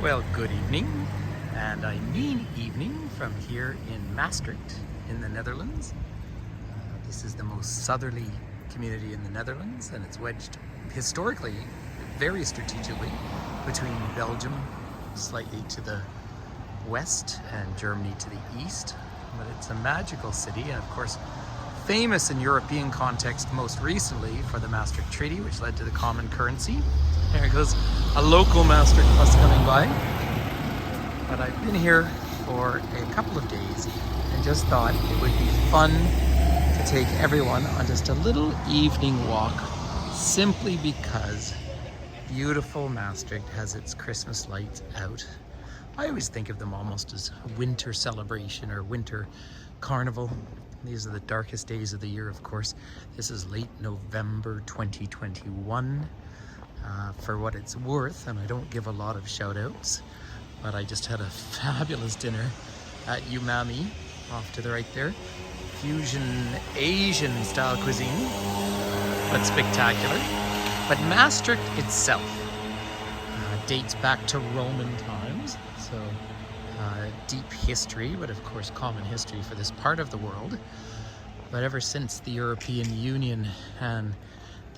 Well, good evening, and I mean evening from here in Maastricht in the Netherlands. This is the most southerly community in the Netherlands, and it's wedged historically, very strategically, between Belgium slightly to the west and Germany to the east. But it's a magical city, and of course famous in European context most recently for the Maastricht Treaty, which led to the common currency. There goes a local Maastricht bus coming by. But I've been here for a couple of days and just thought it would be fun to take everyone on just a little evening walk, simply because beautiful Maastricht has its Christmas lights out. I always think of them almost as a winter celebration or winter carnival. These are the darkest days of the year, of course. This is late November 2021. For what it's worth, and I don't give a lot of shout outs, but I just had a fabulous dinner at Umami, off to the right there. Fusion Asian style cuisine, but spectacular. But Maastricht itself dates back to Roman times, so deep history, but of course common history for this part of the world. But ever since the European Union and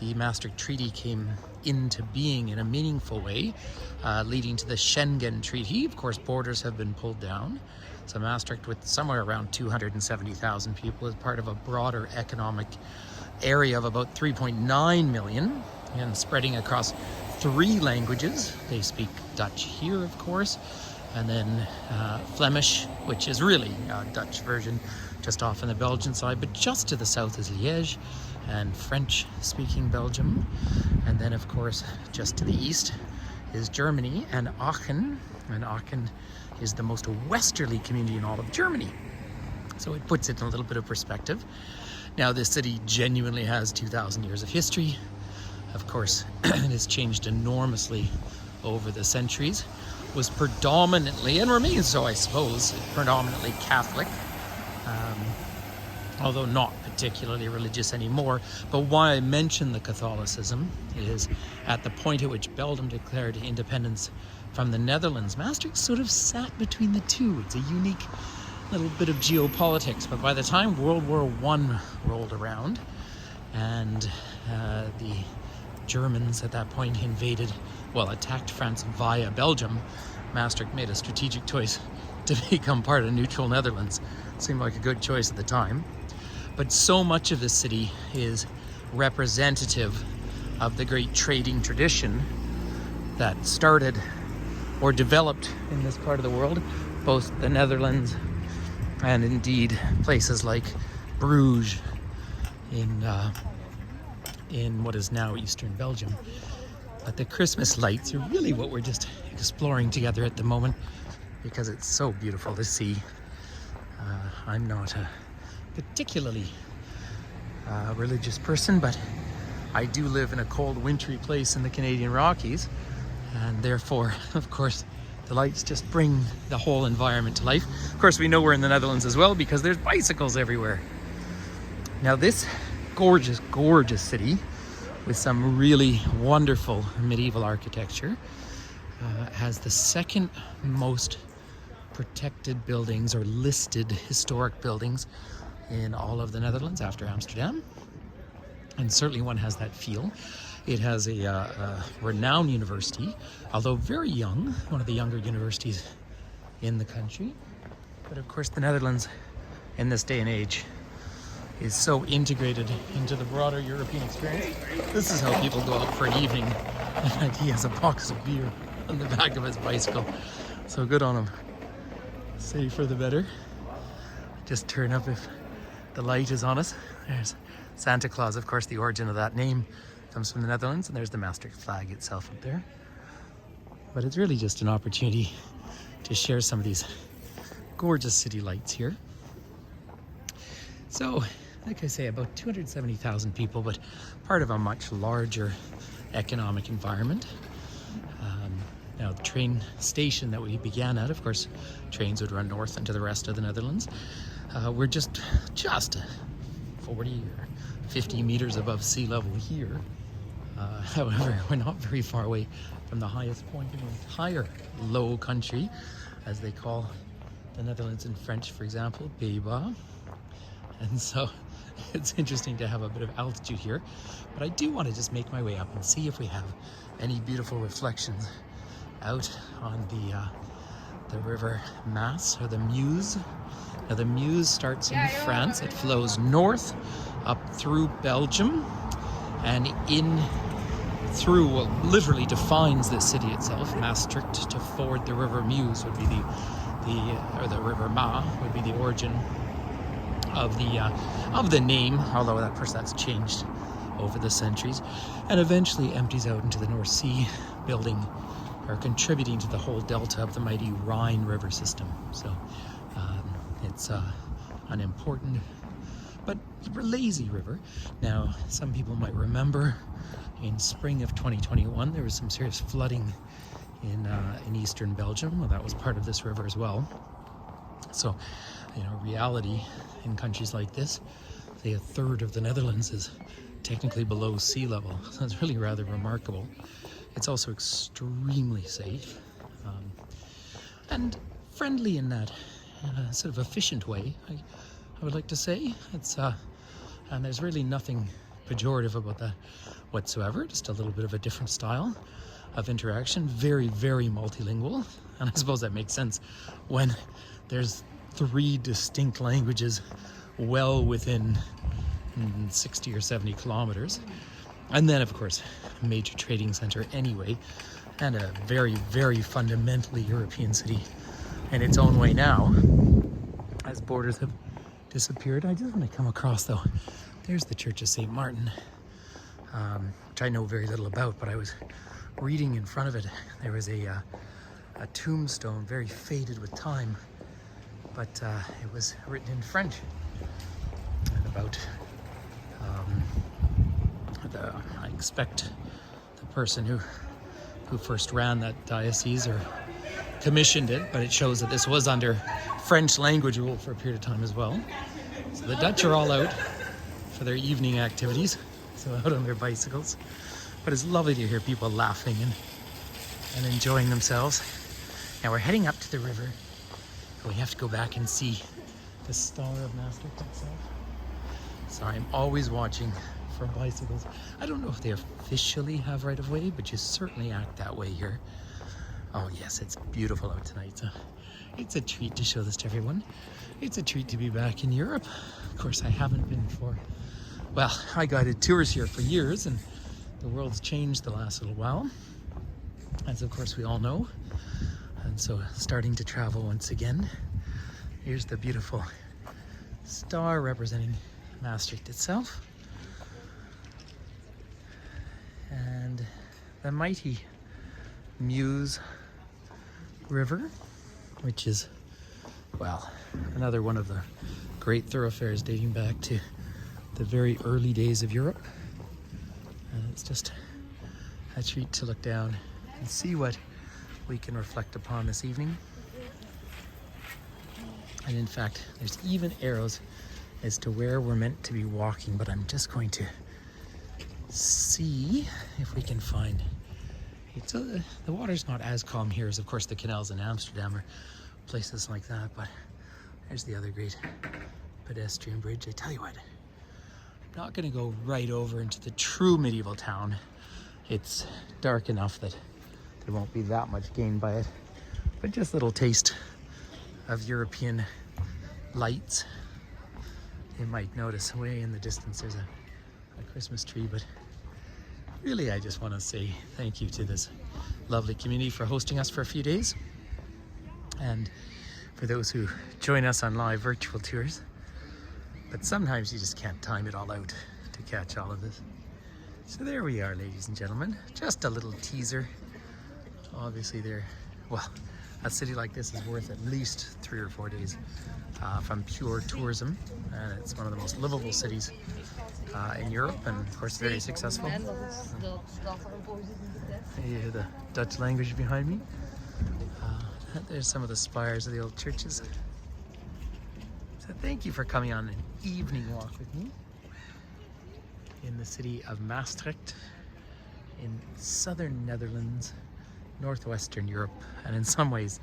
the Maastricht Treaty came into being in a meaningful way, leading to the Schengen Treaty, of course borders have been pulled down. So Maastricht, with somewhere around 270,000 people, is part of a broader economic area of about 3.9 million and spreading across 3 languages. They speak Dutch here, of course, and then Flemish, which is really a Dutch version just off on the Belgian side, but just to the south is Liège, and French-speaking Belgium. And then, of course, just to the east is Germany and Aachen. And Aachen is the most westerly community in all of Germany. So it puts it in a little bit of perspective. Now, this city genuinely has 2,000 years of history. Of course, it has changed enormously over the centuries. Was predominantly, and remains so, I suppose, predominantly Catholic. Although not particularly religious anymore. But why I mention the Catholicism is at the point at which Belgium declared independence from the Netherlands, Maastricht sort of sat between the two. It's a unique little bit of geopolitics. But by the time World War I rolled around and the Germans at that point attacked France via Belgium, Maastricht made a strategic choice to become part of neutral Netherlands. Seemed like a good choice at the time. But so much of the city is representative of the great trading tradition that started or developed in this part of the world, both the Netherlands and indeed places like Bruges in what is now eastern Belgium. But the Christmas lights are really what we're just exploring together at the moment, because it's so beautiful to see. I'm not a particularly religious person, but I do live in a cold, wintry place in the Canadian Rockies, and therefore, of course, the lights just bring the whole environment to life. Of course, we know we're in the Netherlands as well because there's bicycles everywhere. Now, this gorgeous, gorgeous city with some really wonderful medieval architecture has the second most protected buildings or listed historic buildings in all of the Netherlands after Amsterdam, and certainly one has that feel. It has a renowned university, although very young, one of the younger universities in the country. But of course the Netherlands in this day and age is so integrated into the broader European experience. This is how people go out for an evening, and he has a box of beer on the back of his bicycle. So good on him. Safer the better. Just turn up if the light is on us. There's Santa Claus, of course. The origin of that name comes from the Netherlands, and there's the Maastricht flag itself up there. But it's really just an opportunity to share some of these gorgeous city lights here. So, like I say, about 270,000 people, but part of a much larger economic environment. Now, the train station that we began at, of course, trains would run north into the rest of the Netherlands. We're just 40 or 50 meters above sea level here. However, we're not very far away from the highest point in the entire Low Country, as they call the Netherlands in French, for example, Pays-Bas. And so it's interesting to have a bit of altitude here. But I do want to just make my way up and see if we have any beautiful reflections out on the river Maas, or the Meuse. Now the Meuse starts in France. It flows north up through Belgium and in through what literally defines the city itself, Maastricht. To ford the river Meuse would be the river Maas would be the origin of the name, although of course that's changed over the centuries, and eventually empties out into the North Sea, building or contributing to the whole delta of the mighty Rhine river system. So it's an important but lazy river. Now, some people might remember in spring of 2021 there was some serious flooding in eastern Belgium. Well, that was part of this river as well. So, reality in countries like this, say a third of the Netherlands is technically below sea level. So it's really rather remarkable. It's also extremely safe and friendly in that sort of efficient way, I would like to say. It's and there's really nothing pejorative about that whatsoever. Just a little bit of a different style of interaction. Very, very multilingual, and I suppose that makes sense when there's 3 distinct languages well within 60 or 70 kilometers. And then, of course, a major trading center anyway, and a very, very fundamentally European city in its own way now, as borders have disappeared. I just want to come across, though. There's the Church of St. Martin, which I know very little about, but I was reading in front of it. There was a tombstone, very faded with time, but it was written in French, and about I expect the person who first ran that diocese or commissioned it, but it shows that this was under French language rule for a period of time as well. So the Dutch are all out for their evening activities, so out on their bicycles. But it's lovely to hear people laughing and enjoying themselves. Now we're heading up to the river. We have to go back and see the Star of Maastricht itself. So I'm always watching for bicycles. I don't know if they officially have right of way, but you certainly act that way here. Oh yes, it's beautiful out tonight. So it's a treat to show this to everyone. It's a treat to be back in Europe. Of course, I haven't been for, well, I guided tours here for years, and the world's changed the last little while, as of course we all know. And so starting to travel once again. Here's the beautiful star representing Maastricht itself. And the mighty Meuse River, which is, well, another one of the great thoroughfares dating back to the very early days of Europe. And it's just a treat to look down and see what we can reflect upon this evening. And in fact, there's even arrows as to where we're meant to be walking, but I'm just going to see if we can find it. So the water's not as calm here as, of course, the canals in Amsterdam or places like that, but there's the other great pedestrian bridge. I tell you what, I'm not going to go right over into the true medieval town. It's dark enough that there won't be that much gain by it, but just a little taste of European lights. You might notice way in the distance there's a Christmas tree, but really I just want to say thank you to this lovely community for hosting us for a few days, and for those who join us on live virtual tours. But sometimes you just can't time it all out to catch all of this. So there we are, ladies and gentlemen, just a little teaser. Obviously a city like this is worth at least 3 or 4 days from pure tourism, and it's one of the most livable cities in Europe, and of course very successful. You hear the Dutch language behind me. There's some of the spires of the old churches. So thank you for coming on an evening walk with me in the city of Maastricht. in southern Netherlands, northwestern Europe, and in some ways,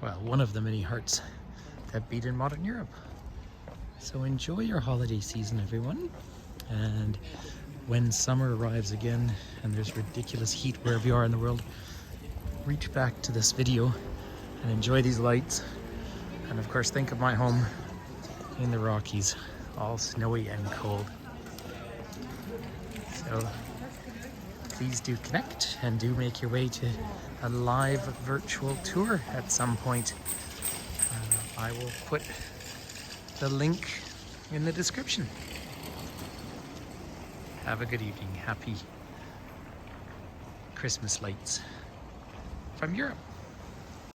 well, one of the many hearts that beat in modern Europe. So enjoy your holiday season, everyone. And when summer arrives again and there's ridiculous heat wherever you are in the world, reach back to this video and enjoy these lights. And of course, think of my home in the Rockies, all snowy and cold. So please do connect and do make your way to a live virtual tour at some point. I will put the link in the description. Have a good evening. Happy Christmas lights from Europe.